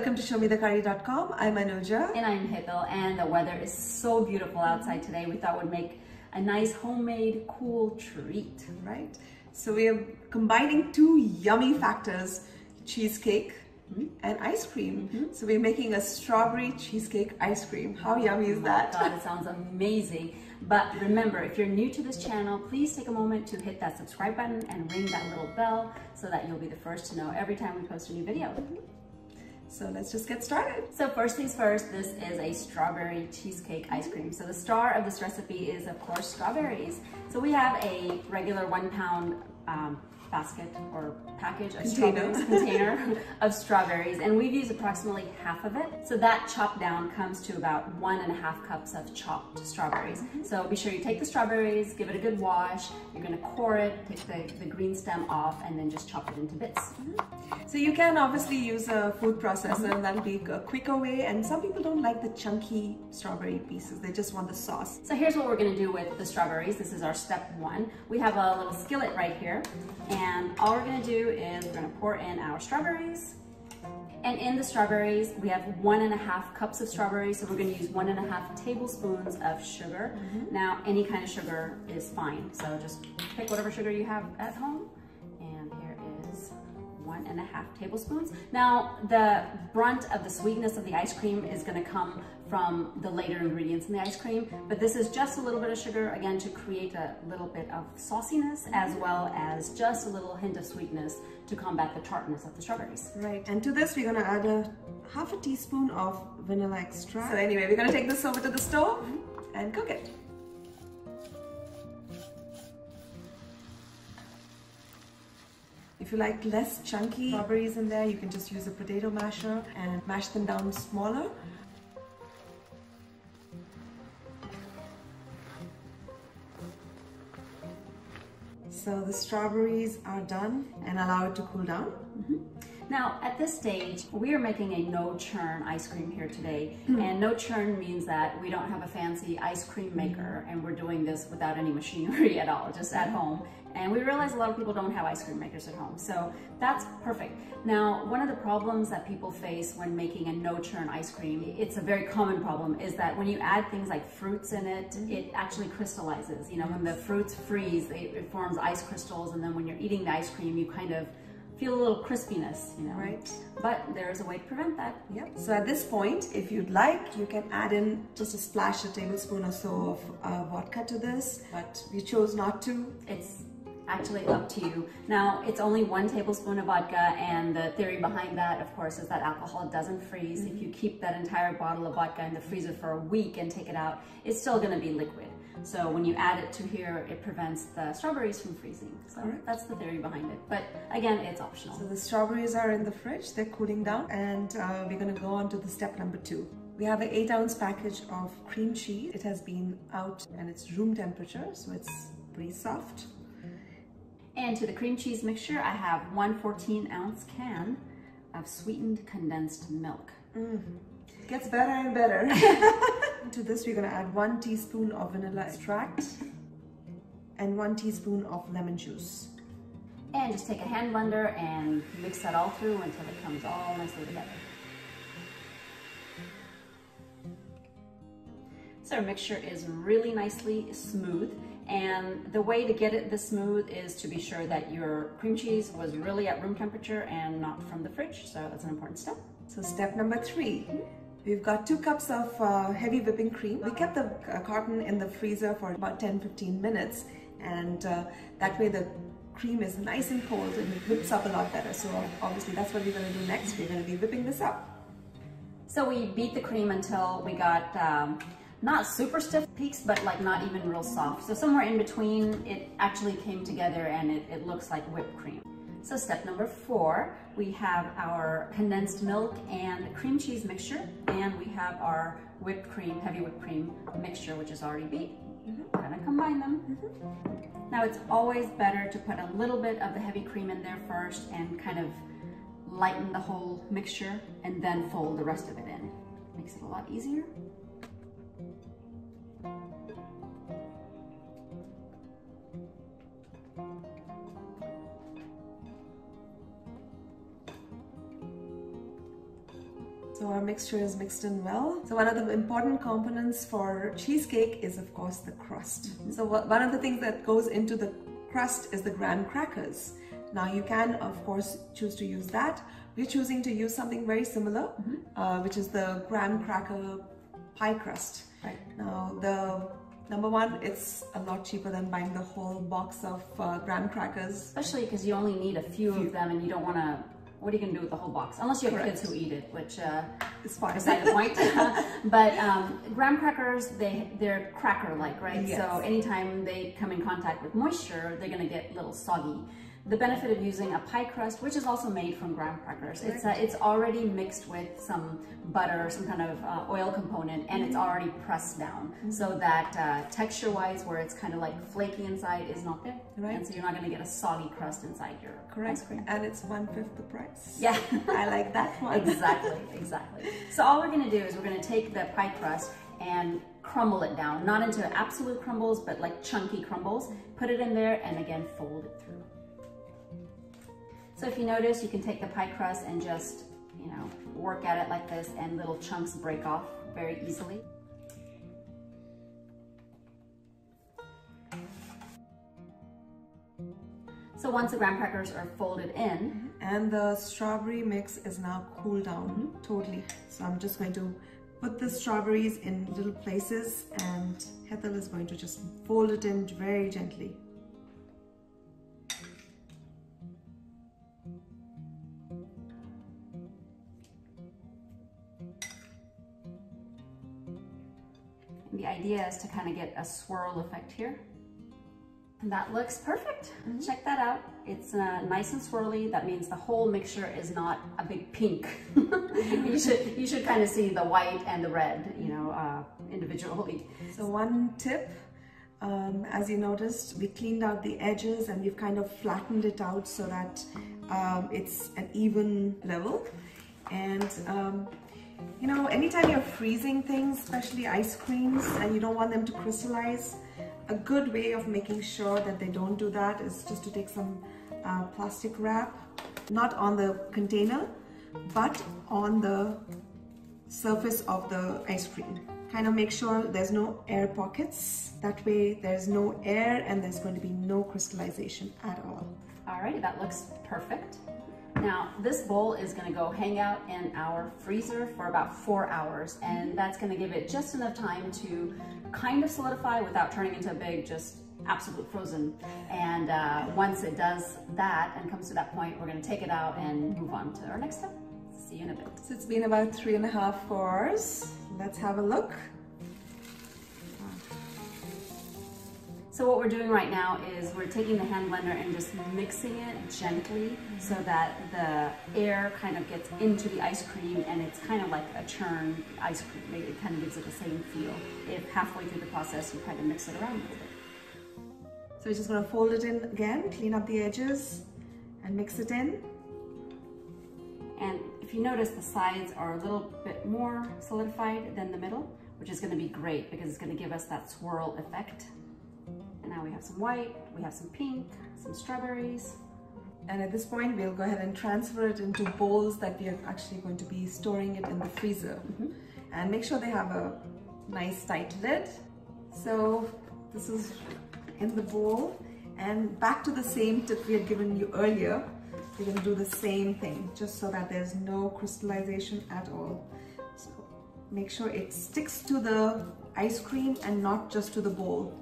welcome to ShowMeTheCurry.com. I'm Anuja. And I'm Hital, and the weather is so beautiful outside today. We thought would make a nice homemade cool treat. Right? So we are combining two yummy factors, cheesecake and ice cream. So we're making a strawberry cheesecake ice cream. How yummy is that? Oh my God, it sounds amazing. But remember, if you're new to this channel, please take a moment to hit that subscribe button and ring that little bell so that you'll be the first to know every time we post a new video. So let's just get started. So first things first, this is a strawberry cheesecake ice cream. So the star of this recipe is, of course, strawberries. So we have a regular 1 pound basket or package of container of strawberries, and we've used approximately half of it. So that chopped down comes to about 1.5 cups of chopped strawberries. So be sure you take the strawberries, give it a good wash. You're gonna core it, take the green stem off, and then just chop it into bits. So you can obviously use a food processor, that'll be a quicker way, and some people don't like the chunky strawberry pieces, they just want the sauce. So here's what we're gonna do with the strawberries. This is our step 1. We have a little skillet right here, and all we're gonna do is we're gonna pour in our strawberries. And in the strawberries, we have 1.5 cups of strawberries, so we're gonna use 1.5 tablespoons of sugar. Now, any kind of sugar is fine, so just pick whatever sugar you have at home. And here is 1.5 tablespoons. Now, the brunt of the sweetness of the ice cream is gonna come from the later ingredients in the ice cream, but this is just a little bit of sugar, again, to create a little bit of sauciness, as well as just a little hint of sweetness to combat the tartness of the strawberries. Right, and to this we're gonna add half a teaspoon of vanilla extract. So anyway, we're gonna take this over to the stove and cook it. If you like less chunky strawberries in there, you can just use a potato masher and mash them down smaller. So the strawberries are done, and allow it to cool down. Now, at this stage, we are making a no-churn ice cream here today. And no-churn means that we don't have a fancy ice cream maker, and we're doing this without any machinery at all, just at home. And we realize a lot of people don't have ice cream makers at home, so that's perfect. Now, one of the problems that people face when making a no-churn ice cream, it's a very common problem, is that when you add things like fruits in it, it actually crystallizes. You know, when the fruits freeze, it forms ice crystals, and then when you're eating the ice cream, you kind of feel a little crispiness, you know. Right. But there is a way to prevent that. Yep. So at this point, if you'd like, you can add in just a splash, a tablespoon or so of vodka to this, but we chose not to. It's actually up to you. Now, it's only 1 tablespoon of vodka, and the theory behind that, of course, is that alcohol doesn't freeze. If you keep that entire bottle of vodka in the freezer for a week and take it out, it's still gonna be liquid. So when you add it to here, it prevents the strawberries from freezing. So that's the theory behind it. But again, it's optional. So the strawberries are in the fridge, they're cooling down, and we're gonna go on to the step number 2. We have an 8-ounce package of cream cheese. It has been out and it's room temperature, so it's pretty soft. And to the cream cheese mixture, I have 1 14-ounce can of sweetened condensed milk. Gets better and better. To this, we're gonna add 1 teaspoon of vanilla extract and 1 teaspoon of lemon juice. And just take a hand blender and mix that all through until it comes all nicely together. So our mixture is really nicely smooth, and the way to get it this smooth is to be sure that your cream cheese was really at room temperature and not from the fridge, so that's an important step. So step number 3. We've got 2 cups of heavy whipping cream. We kept the carton in the freezer for about 10-15 minutes, and that way the cream is nice and cold and it whips up a lot better. So obviously that's what we're going to do next. We're going to be whipping this up. So we beat the cream until we got not super stiff peaks, but like not even real soft. So somewhere in between, it actually came together and it looks like whipped cream. So step number 4, we have our condensed milk and cream cheese mixture, and we have our whipped cream, heavy whipped cream mixture, which is already beat. Kind of combine them. Now it's always better to put a little bit of the heavy cream in there first and kind of lighten the whole mixture, and then fold the rest of it in. Makes it a lot easier. So our mixture is mixed in well. So one of the important components for cheesecake is of course the crust. So one of the things that goes into the crust is the graham crackers. Now you can of course choose to use that. We're choosing to use something very similar, which is the graham cracker pie crust. Right. Now the number one, it's a lot cheaper than buying the whole box of graham crackers. Especially because you only need a few of them and you don't want to, what are you going to do with the whole box? Unless you have kids who eat it, which is fine. Beside the point. But graham crackers, they're cracker-like, right? Yes. So anytime they come in contact with moisture, they're going to get a little soggy. The benefit of using a pie crust, which is also made from graham crackers, it's already mixed with some butter, some kind of oil component, and it's already pressed down, so that texture-wise, where it's kind of like flaky inside, is not there. Right. And so you're not going to get a soggy crust inside your ice cream. And it's 1/5 the price. Yeah. I like that one. Exactly, exactly. So all we're going to do is we're going to take the pie crust and crumble it down, not into absolute crumbles, but like chunky crumbles. Put it in there and again fold it through. So if you notice, you can take the pie crust and just, you know, work at it like this, and little chunks break off very easily. So once the graham crackers are folded in, and the strawberry mix is now cooled down totally. So I'm just going to put the strawberries in little places, and Hetal is going to just fold it in very gently. the idea is to kind of get a swirl effect here. And that looks perfect. Check that out. It's nice and swirly. That means the whole mixture is not a big pink. you should kind of see the white and the red, you know, individually. So one tip, as you noticed, we cleaned out the edges and we've kind of flattened it out so that it's an even level. And you know, anytime you're freezing things, especially ice creams, and you don't want them to crystallize, a good way of making sure that they don't do that is just to take some plastic wrap, not on the container, but on the surface of the ice cream. Kind of make sure there's no air pockets. That way there's no air and there's going to be no crystallization at all. Alrighty, that looks perfect. Now, this bowl is going to go hang out in our freezer for about 4 hours, and that's going to give it just enough time to kind of solidify without turning into a big, just absolute frozen. And once it does that and comes to that point, we're going to take it out and move on to our next step. See you in a bit. So it's been about 3.5 hours. Let's have a look. So what we're doing right now is we're taking the hand blender and just mixing it gently so that the air kind of gets into the ice cream, and it's kind of like a churn ice cream. It kind of gives it the same feel. If halfway through the process you kind of mix it around a little bit. So we're just going to fold it in again, clean up the edges and mix it in. And if you notice, the sides are a little bit more solidified than the middle, which is going to be great because it's going to give us that swirl effect. And now we have some white, we have some pink, some strawberries. And at this point, we'll go ahead and transfer it into bowls that we are actually going to be storing it in the freezer. And make sure they have a nice tight lid. So this is in the bowl. And back to the same tip we had given you earlier. We're going to do the same thing, just so that there's no crystallization at all. So make sure it sticks to the ice cream and not just to the bowl.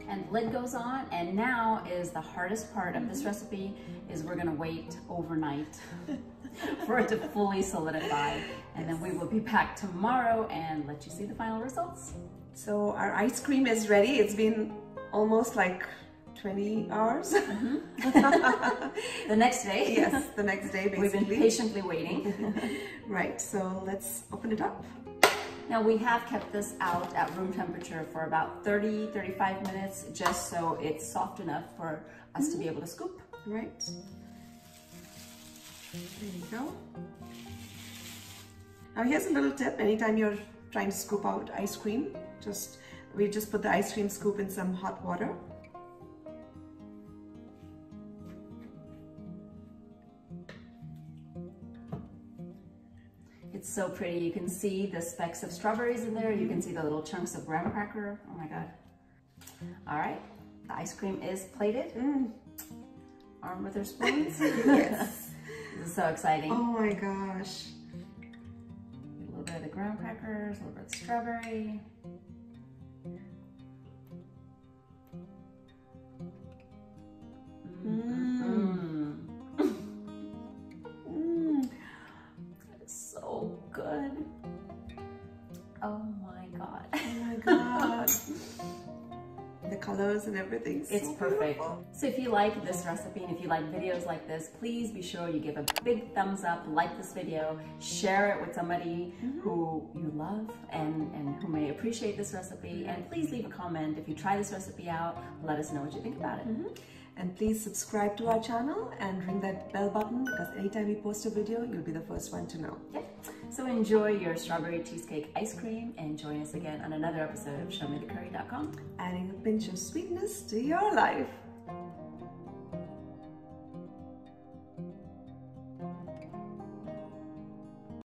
And the lid goes on, and now is the hardest part of this recipe, is we're gonna wait overnight for it to fully solidify. And then we will be back tomorrow and let you see the final results. So our ice cream is ready. It's been almost like 20 hours. The next day. Yes, the next day basically. We've been patiently waiting. Right, so let's open it up. Now we have kept this out at room temperature for about 30-35 minutes, just so it's soft enough for us to be able to scoop. Right. There you go. Now here's a little tip. Anytime you're trying to scoop out ice cream, we just put the ice cream scoop in some hot water. It's so pretty. You can see the specks of strawberries in there. You can see the little chunks of graham cracker. Oh my God. All right, the ice cream is plated. Armed with her spoons. Yes. This is so exciting. Oh my gosh. A little bit of the graham crackers, a little bit of the strawberry. It's so good. Oh my God. Oh my God. The colors and everything. It's so perfect. beautiful. So if you like this recipe and if you like videos like this, please be sure you give a big thumbs up, like this video, share it with somebody who you love and who may appreciate this recipe. And please leave a comment if you try this recipe out. Let us know what you think about it. And please subscribe to our channel and ring that bell button, because anytime we post a video, you'll be the first one to know. Yeah. So enjoy your strawberry cheesecake ice cream and join us again on another episode of ShowMeTheCurry.com. Adding a pinch of sweetness to your life.